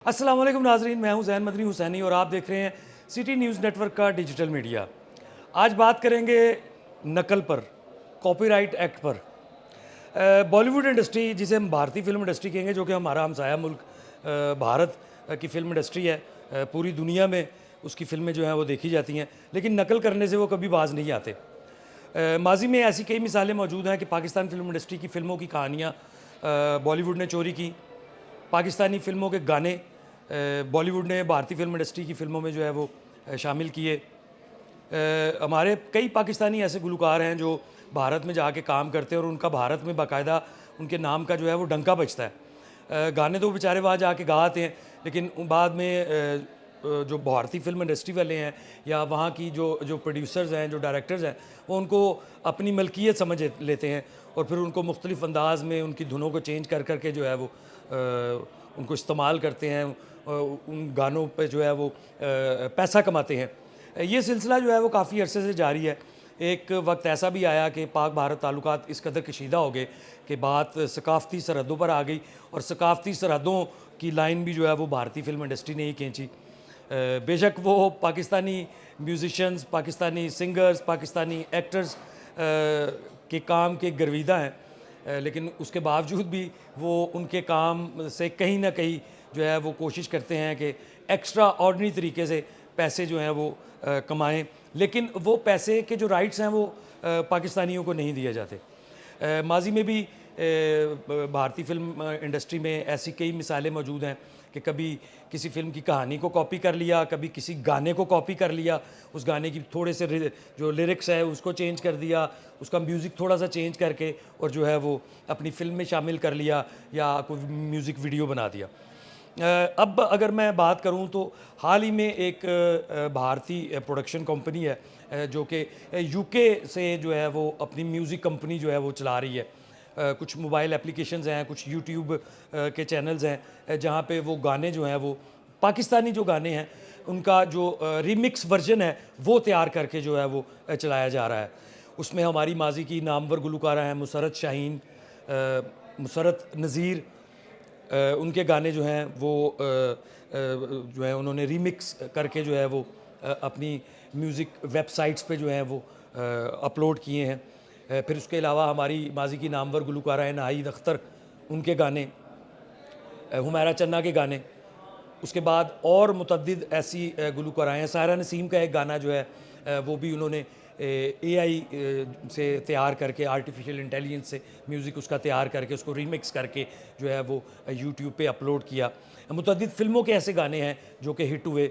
अस्सलाम वालेकुम नाजरीन, मैं हूं जैन मदनी हुसैनी और आप देख रहे हैं सिटी न्यूज़ नेटवर्क का डिजिटल मीडिया। आज बात करेंगे नकल पर, कॉपीराइट एक्ट पर। बॉलीवुड इंडस्ट्री, जिसे हम भारतीय फिल्म इंडस्ट्री कहेंगे, जो कि हमारा हमसाया मुल्क भारत की फिल्म इंडस्ट्री है। पूरी दुनिया में उसकी फिल्में जो हैं वो देखी जाती हैं, लेकिन नकल करने से वो कभी बाज नहीं आते। माजी में ऐसी कई मिसालें मौजूद हैं कि पाकिस्तान फिल्म इंडस्ट्री की फ़िल्मों की कहानियाँ बॉलीवुड ने चोरी की। पाकिस्तानी फ़िल्मों के गाने बॉलीवुड ने भारतीय फिल्म इंडस्ट्री की फ़िल्मों में जो है वो शामिल किए। हमारे कई पाकिस्तानी ऐसे गुलकार हैं जो भारत में जाके काम करते हैं और उनका भारत में बाकायदा उनके नाम का जो है वो डंका बजता है। गाने तो बेचारे वहाँ जाके गा आते हैं, लेकिन बाद में जो भारतीय फिल्म इंडस्ट्री वाले हैं या वहाँ की जो जो प्रोड्यूसर्स हैं, जो डायरेक्टर्स हैं, वो उनको अपनी मलकियत समझ लेते हैं और फिर उनको मुख्तलिफ़ अंदाज में उनकी धुनों को चेंज कर करके जो है वो उनको इस्तेमाल करते हैं, उन गानों पे जो है वो पैसा कमाते हैं। ये सिलसिला जो है वो काफ़ी अरसे से जारी है। एक वक्त ऐसा भी आया कि पाक भारत ताल्लुकात इस कदर कशीदा हो गए कि बात सकाफ़ती सरहदों पर आ गई और सकाफ़ती सरहदों की लाइन भी जो है वो भारतीय फिल्म इंडस्ट्री ने ही खींची। बेशक वो Pakistani musicians, Pakistani singers, Pakistani actors के काम के गर्विदा हैं, लेकिन उसके बावजूद भी वो उनके काम से कहीं ना कहीं जो है वो कोशिश करते हैं कि एक्स्ट्रा ऑर्डनरी तरीके से पैसे जो हैं वो कमाएं, लेकिन वो पैसे के जो राइट्स हैं वो पाकिस्तानियों को नहीं दिए जाते। माजी में भी भारतीय फिल्म इंडस्ट्री में ऐसी कई मिसालें मौजूद हैं कि कभी किसी फिल्म की कहानी को कॉपी कर लिया, कभी किसी गाने को कॉपी कर लिया, उस गाने की थोड़े से जो लिरिक्स है उसको चेंज कर दिया, उसका म्यूज़िक थोड़ा सा चेंज करके और जो है वो अपनी फ़िल्म में शामिल कर लिया या कोई म्यूज़िक वीडियो बना दिया। अब अगर मैं बात करूं तो हाल ही में एक भारतीय प्रोडक्शन कंपनी है जो कि यूके से जो है वो अपनी म्यूज़िक कंपनी जो है वो चला रही है। कुछ मोबाइल एप्लीकेशंस हैं, कुछ यूट्यूब के चैनल्स हैं जहाँ पे वो गाने जो हैं वो पाकिस्तानी जो गाने हैं उनका जो रीमिक्स वर्जन है वो तैयार करके जो है वो चलाया जा रहा है। उसमें हमारी माजी की नामवर गुलकारा हैं मुसरत शाहीन, मुसरत नज़ीर, उनके गाने जो हैं वो जो है उन्होंने रीमिक्स करके जो है वो अपनी म्यूज़िक वेबसाइट्स पे जो है वो अपलोड किए हैं। फिर उसके अलावा हमारी माजी की नामवर गुलकारा है नाहिद अख्तर, उनके गाने, हुमैरा चन्ना के गाने, उसके बाद और मुतअद्दिद ऐसी गुलकाराएँ हैं। सायरा नसीम का एक गाना जो है वो भी उन्होंने एआई से तैयार करके, आर्टिफिशियल इंटेलिजेंस से म्यूज़िक उसका तैयार करके उसको रीमिक्स करके जो है वो यूट्यूब पे अपलोड किया। मुतअद्दिद फ़िल्मों के ऐसे गाने हैं जो कि हिट हुए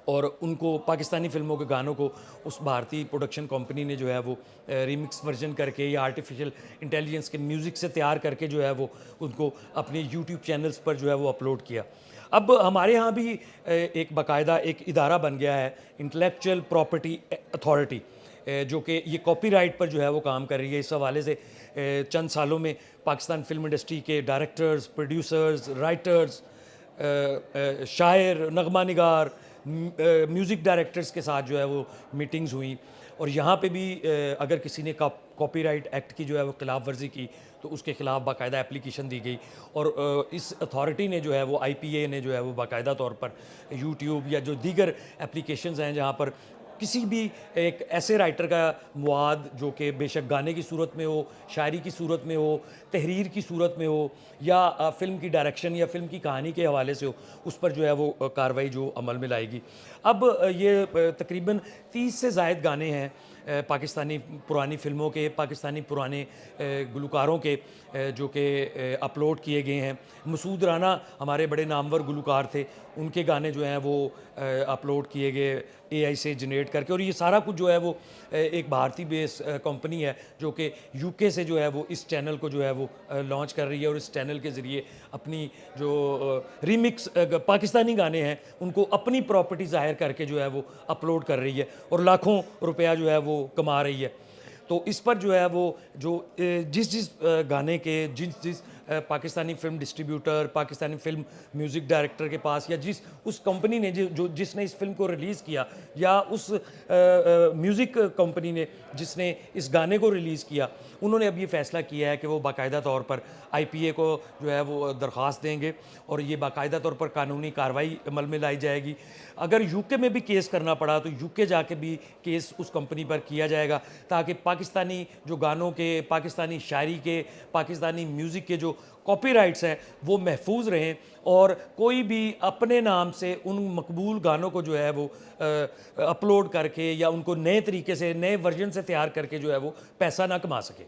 और उनको पाकिस्तानी फ़िल्मों के गानों को उस भारतीय प्रोडक्शन कंपनी ने जो है वो रीमिक्स वर्जन करके या आर्टिफिशियल इंटेलिजेंस के म्यूज़िक से तैयार करके जो है वो उनको अपने यूट्यूब चैनल्स पर जो है वो अपलोड किया। अब हमारे यहाँ भी एक बाकायदा एक इदारा बन गया है, इंटेलेक्चुअल प्रॉपर्टी अथॉरिटी, जो कि ये कॉपीराइट पर जो है वो काम कर रही है। इस हवाले से चंद सालों में पाकिस्तान फिल्म इंडस्ट्री के डायरेक्टर्स, प्रोड्यूसर्स, राइटर्स, शायर, नगमा निगार, म्यूज़िक डायरेक्टर्स के साथ जो है वो मीटिंग्स हुई और यहाँ पे भी अगर किसी ने कॉपीराइट एक्ट की जो है वो खिलाफ वर्जी की तो उसके ख़िलाफ़ बाकायदा एप्लीकेशन दी गई और इस अथॉरिटी ने जो है वो आईपीए ने जो है वो बाकायदा तौर पर यूट्यूब या जो दीगर एप्लीकेशंस हैं जहाँ पर किसी भी एक ऐसे राइटर का मवाद जो कि बेशक गाने की सूरत में हो, शायरी की सूरत में हो, तहरीर की सूरत में हो या फ़िल्म की डायरेक्शन या फ़िल्म की कहानी के हवाले से हो, उस पर जो है वो कार्रवाई जो अमल में लाएगी। अब ये तकरीबन 30 से ज़ायद गाने हैं पाकिस्तानी पुरानी फ़िल्मों के, पाकिस्तानी पुराने गुलकारों के जो कि अपलोड किए गए हैं। मसूद राना हमारे बड़े नामवर गुलकार थे, उनके गाने जो हैं वो अपलोड किए गए एआई से जनरेट करके और ये सारा कुछ जो है वो एक भारतीय बेस कंपनी है जो कि यूके से जो है वो इस चैनल को जो है वो लॉन्च कर रही है और इस चैनल के ज़रिए अपनी जो रीमिक्स पाकिस्तानी गाने हैं उनको अपनी प्रॉपर्टी ज़ाहिर करके जो है वो अपलोड कर रही है और लाखों रुपया जो है वो कमा रही है। तो इस पर जो है वो जो जिस जिस गाने के जिस जिस Pakistani film distributor, Pakistani film music director के पास, या उस कंपनी ने जिसने इस फ़िल्म को रिलीज़ किया, या उस म्यूज़िक कंपनी ने जिसने इस गाने को रिलीज़ किया, उन्होंने अब ये फ़ैसला किया है कि वो बाकायदा तौर पर आईपीए को जो है वो दरख्वास्त देंगे और ये बाकायदा तौर पर कानूनी कार्रवाई अमल में लाई जाएगी। अगर यूके में भी केस करना पड़ा तो यूके जाके भी केस उस कंपनी पर किया जाएगा, ताकि पाकिस्तानी जो गानों के, पाकिस्तानी शायरी के, पाकिस्तानी म्यूज़िक के जो कॉपीराइट्स हैं वो महफूज रहें और कोई भी अपने नाम से उन मकबूल गानों को जो है वो अपलोड करके या उनको नए तरीके से, नए वर्जन से तैयार करके जो है वो पैसा ना कमा सके।